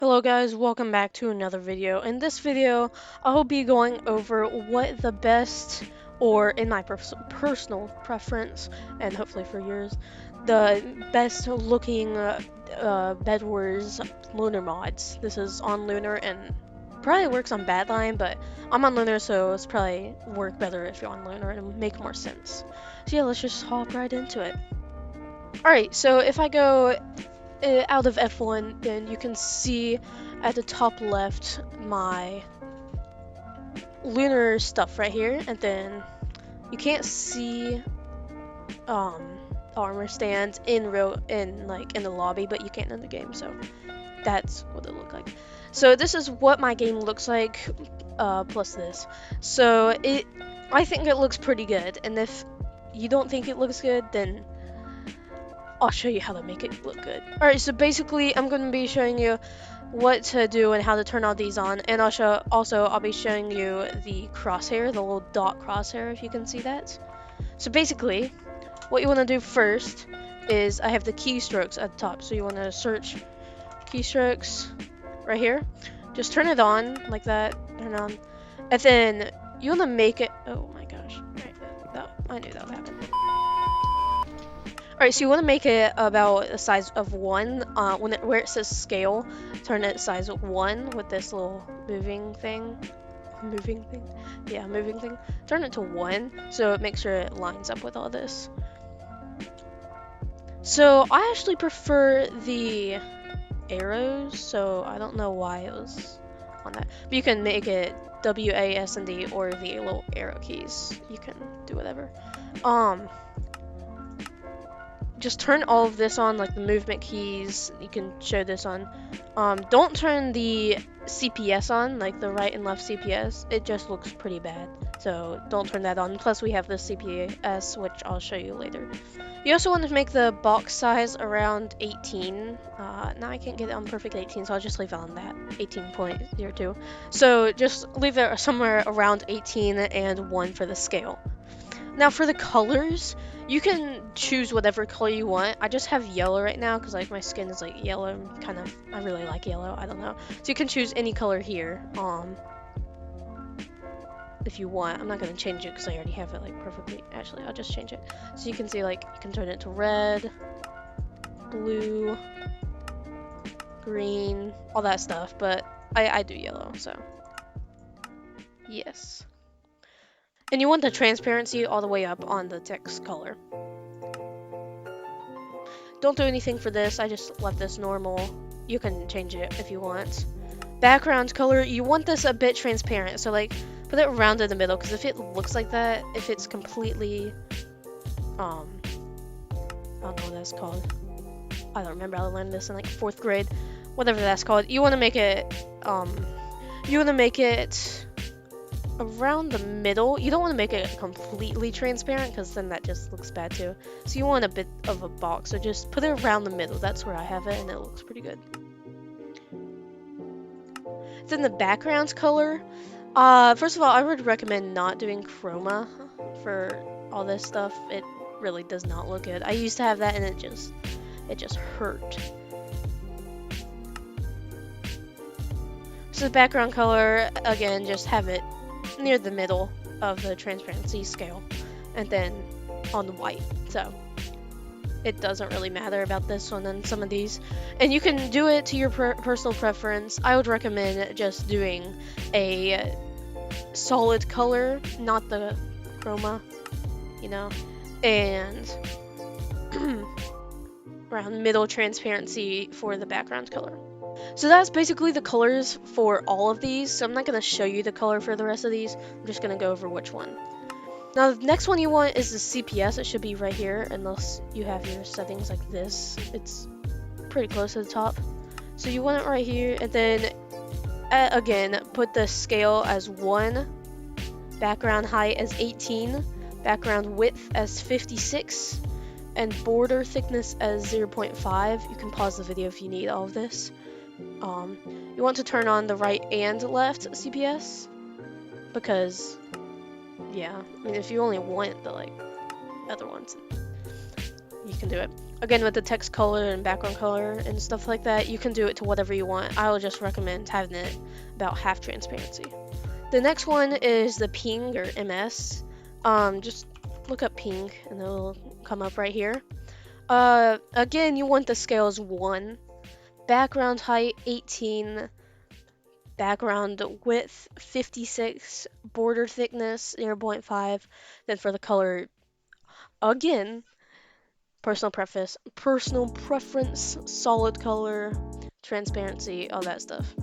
Hello guys, welcome back to another video. In this video, I'll be going over what the best, or in my personal preference, and hopefully for yours, the best looking Bedwars Lunar mods. This is on Lunar and probably works on Badline, but I'm on Lunar, so it's probably work better if you're on Lunar and make more sense. So yeah, let's just hop right into it. Alright, so if I go out of F1, then you can see at the top left my lunar stuff right here, and then you can't see armor stands in the lobby, but you can in the game, so that's what it looked like. So this is what my game looks like plus this. So I think it looks pretty good, and if you don't think it looks good, then I'll show you how to make it look good. Alright, so basically I'm going to be showing you what to do and how to turn all these on, and I'll be showing you the crosshair, the little dot crosshair, if you can see that. So basically, what you want to do first is I have the keystrokes at the top, so you want to search keystrokes right here. Just turn it on like that, turn on, and then you want to make it. Oh my gosh! Right, I knew that would happen. Alright, so you want to make it about the size of 1. Where it says scale, turn it size 1 with this little moving thing. Moving thing? Yeah, moving thing. Turn it to 1, so it makes sure it lines up with all this. So, I actually prefer the arrows, so I don't know why it was on that. But you can make it W, A, S, and D, or the little arrow keys. You can do whatever. Just turn all of this on, like the movement keys. You can show this on. Don't turn the CPS on, like the right and left CPS. It just looks pretty bad. So don't turn that on. Plus we have the CPS, which I'll show you later. You also want to make the box size around 18. Now I can't get it on perfect 18, so I'll just leave it on that, 18.02. So just leave it somewhere around 18 and 1 for the scale. Now for the colors, you can choose whatever color you want. I just have yellow right now because like my skin is like yellow. I really like yellow. I don't know. So you can choose any color here. If you want. I'm not gonna change it because I already have it like perfectly. Actually, I'll just change it. So you can see like you can turn it to red, blue, green, all that stuff. But I do yellow, so yes. And you want the transparency all the way up on the text color. Don't do anything for this, I just left this normal. You can change it if you want. Background color, you want this a bit transparent, so like put it around in the middle, because if it looks like that, if it's completely, I don't know what that's called. I don't remember, I learned this in like 4th grade, whatever that's called. You want to make it, around the middle. You don't want to make it completely transparent because then that just looks bad too. So you want a bit of a box, so just put it around the middle. That's where I have it and it looks pretty good. Then the background color. First of all, I would recommend not doing chroma for all this stuff. It really does not look good. I used to have that and it just hurt. So the background color, again, just have it near the middle of the transparency scale and then on the white, so it doesn't really matter about this one and some of these, and you can do it to your personal preference. I would recommend just doing a solid color, not the chroma, you know, and around middle transparency for the background color. So that's basically the colors for all of these, so I'm not going to show you the color for the rest of these, I'm just going to go over which one. Now the next one you want is the CPS. It should be right here unless you have your settings like this. It's pretty close to the top. So you want it right here, and then again put the scale as 1, background height as 18, background width as 56, and border thickness as 0.5. You can pause the video if you need all of this. You want to turn on the right and left CPS because, yeah, I mean if you only want the like other ones, you can do it. Again, with the text color and background color and stuff like that, you can do it to whatever you want. I would just recommend having it about half transparency. The next one is the ping or MS. Just look up ping and it'll come up right here. Again, you want the scale as 1. Background height 18. Background width 56. Border thickness 0.5. Then for the color, again, personal preference, solid color, transparency, all that stuff.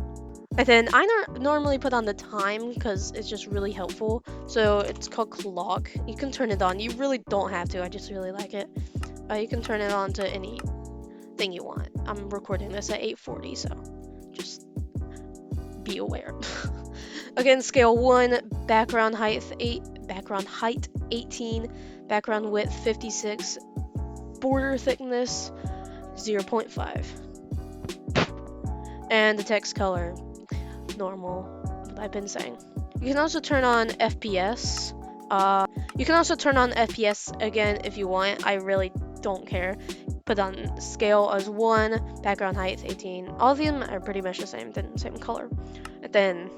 And then I normally put on the time because it's just really helpful. So it's called clock. You can turn it on. You really don't have to. I just really like it. You can turn it on to anything you want. I'm recording this at 8:40, so just be aware. Again, scale 1, background height 18, background width 56, border thickness 0.5. And the text color, normal, what I've been saying. You can also turn on FPS. You can also turn on FPS again if you want. I really don't care. Put on scale as 1, background height 18. All of them are pretty much the same color. And then,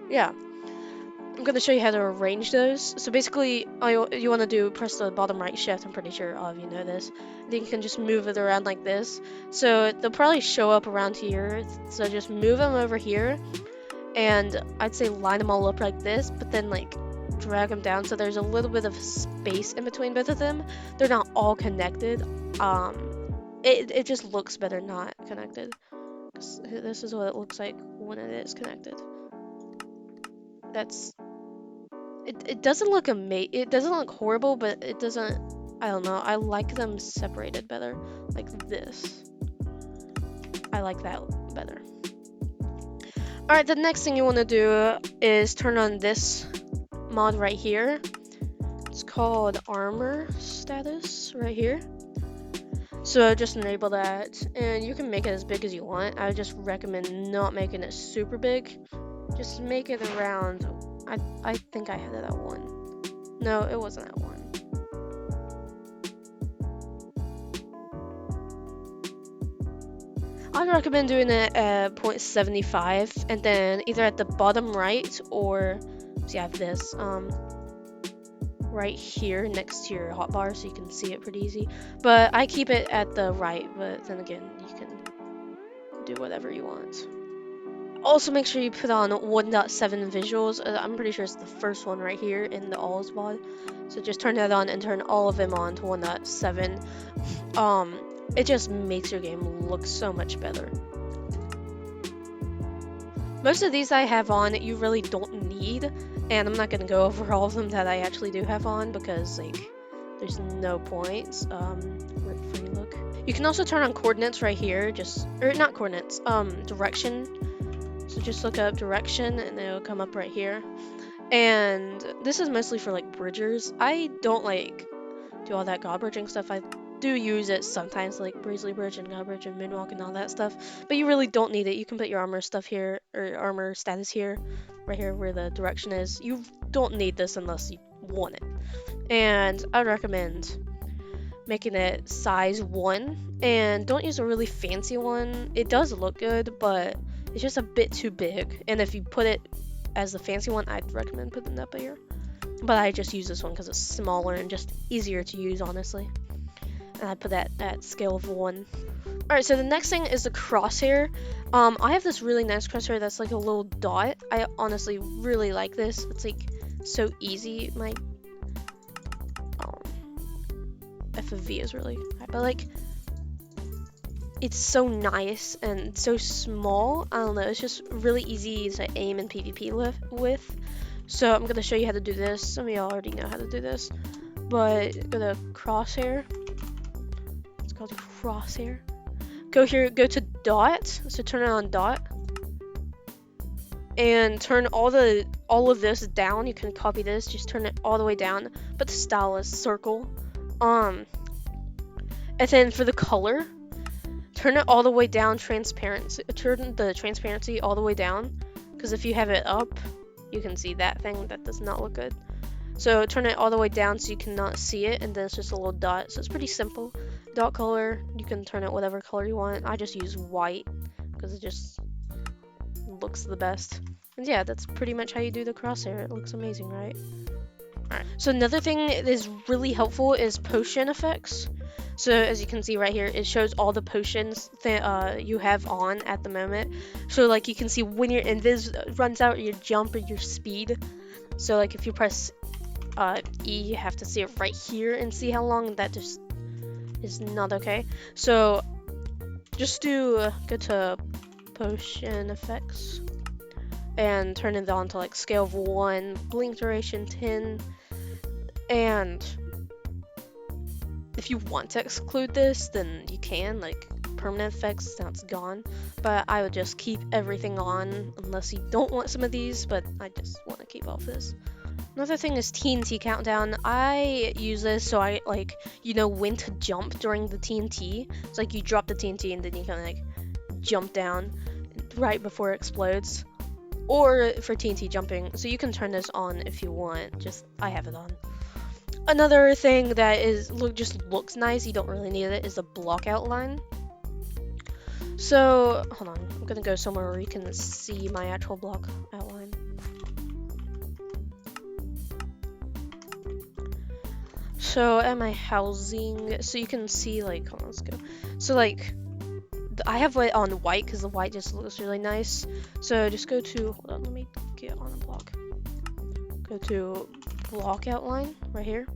yeah. I'm going to show you how to arrange those. So basically, all you want to do, press the bottom right shift. I'm pretty sure all of you know this. Then you can just move it around like this. So they'll probably show up around here. So just move them over here. And I'd say line them all up like this, but then like drag them down so there's a little bit of space in between both of them. They're not all connected. It just looks better not connected. This is what it looks like when it is connected. It doesn't look it doesn't look horrible, but it doesn't, I don't know, I like them separated better, like this. I like that better. Alright, the next thing you want to do is turn on this mod right here. It's called armor status right here. So just enable that, and you can make it as big as you want. I would just recommend not making it super big. Just make it around, I think I had it at 1. No, it wasn't at 1. I'd recommend doing it at 0.75, and then either at the bottom right or, so you have this, right here next to your hotbar so you can see it pretty easy. But I keep it at the right, but then again, you can do whatever you want. Also, make sure you put on 1.7 visuals. I'm pretty sure it's the first one right here in the alls mod. So just turn that on and turn all of them on to 1.7. It just makes your game look so much better. Most of these I have on you really don't need, and I'm not going to go over all of them that I actually do have on because like there's no point. Free look. You can also turn on coordinates right here, or not coordinates, direction. So just look up direction and it'll come up right here. And this is mostly for like bridgers. I don't like do all that god bridging stuff. I do use it sometimes, like Breezely Bridge and God Bridge and Moonwalk and all that stuff, but you really don't need it. You can put your armor stuff here, or armor status here, right here where the direction is. You don't need this unless you want it. And I would recommend making it size 1, and don't use a really fancy one. It does look good, but it's just a bit too big, and if you put it as the fancy one, I'd recommend putting it up here. But I just use this one because it's smaller and just easier to use, honestly. And I put that at scale of 1. Alright, so the next thing is the crosshair. I have this really nice crosshair that's like a little dot. I honestly really like this. It's like so easy. My FOV is really high, but like it's so nice and so small. I don't know, it's just really easy to aim in PvP with. So I'm gonna show you how to do this. Some of y'all already know how to do this, but go to crosshair. It's called crosshair. Go here, go to dot. So turn it on dot, and turn all of this down. You can copy this. Just turn it all the way down. But the style is circle. And then for the color, turn it all the way down. Transparency. Turn the transparency all the way down. Because if you have it up, you can see that thing. That does not look good. So turn it all the way down so you cannot see it, and then it's just a little dot. So it's pretty simple. dot color, you can turn it whatever color you want. I just use white because it just looks the best. And yeah, that's pretty much how you do the crosshair. It looks amazing, right? Alright, so another thing that is really helpful is potion effects. So as you can see right here, it shows all the potions that you have on at the moment. So like you can see when your invis runs out, your jump or your speed. So like if you press E, you have to see it right here and see how long. That just is not okay. So just go to potion effects and turn it on to like scale of 1, blink duration 10, and if you want to exclude this, then you can, like permanent effects, now it's gone. But I would just keep everything on unless you don't want some of these, but I just want to keep all of this. Another thing is TNT countdown. I use this so I know when to jump during the TNT. It's like you drop the TNT and then you kind of like jump down right before it explodes. Or for TNT jumping, so you can turn this on if you want. Just I have it on. Another thing that just looks nice, you don't really need it, is the block outline. So hold on, I'm gonna go somewhere where you can see my actual block outline. So at my housing, so you can see like, hold on, let's go. So like, I have it on white because the white just looks really nice. So just go to, hold on, let me get on a block. Go to block outline right here.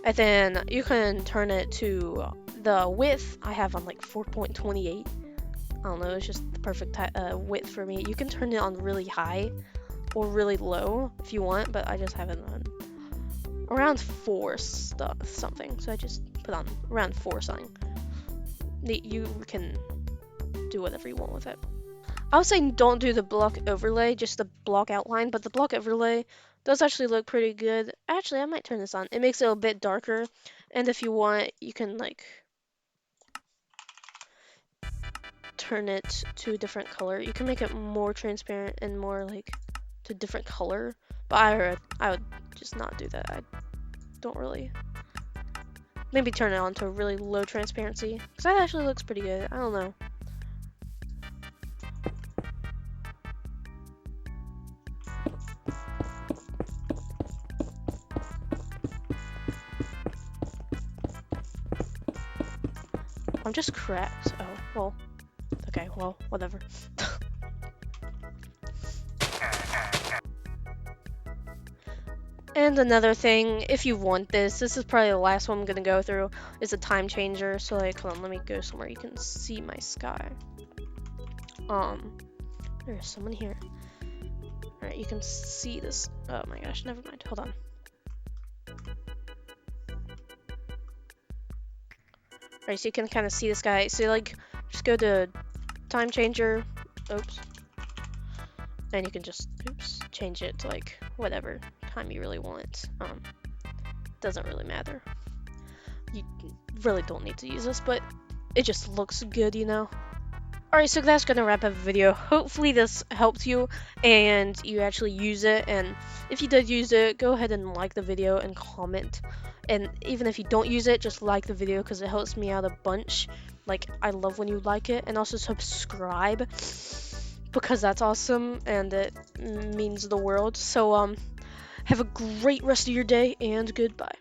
And then you can turn it to the width. I have on like 4.28. I don't know, it's just the perfect width for me. You can turn it on really high or really low if you want, but I just have it on around 4 something. So I just put on around 4 something. You can do whatever you want with it. I would say don't do the block overlay, just the block outline, but the block overlay does actually look pretty good. Actually, I might turn this on. It makes it a bit darker, and if you want, you can like turn it to a different color. You can make it more transparent and more like to a different color, but I would just not do that. I don't really. Maybe turn it on to a really low transparency, because that actually looks pretty good. I don't know. I'm just cracked. Oh, well. Okay, well, whatever. And another thing, if you want this is probably the last one I'm gonna go through, is a time changer. So like, hold on, let me go somewhere you can see my sky. There's someone here. Alright, you can see this. Oh my gosh, never mind, hold on. Alright, so you can kind of see this guy. So like, just go to time changer, oops, and you can just, change it to like whatever time you really want. Doesn't really matter. You really don't need to use this, but it just looks good, you know? Alright, so that's gonna wrap up the video. Hopefully this helped you and you actually use it, and if you did use it, go ahead and like the video and comment. And even if you don't use it, just like the video because it helps me out a bunch. Like, I love when you like it, and also subscribe because that's awesome and it means the world. So have a great rest of your day and goodbye.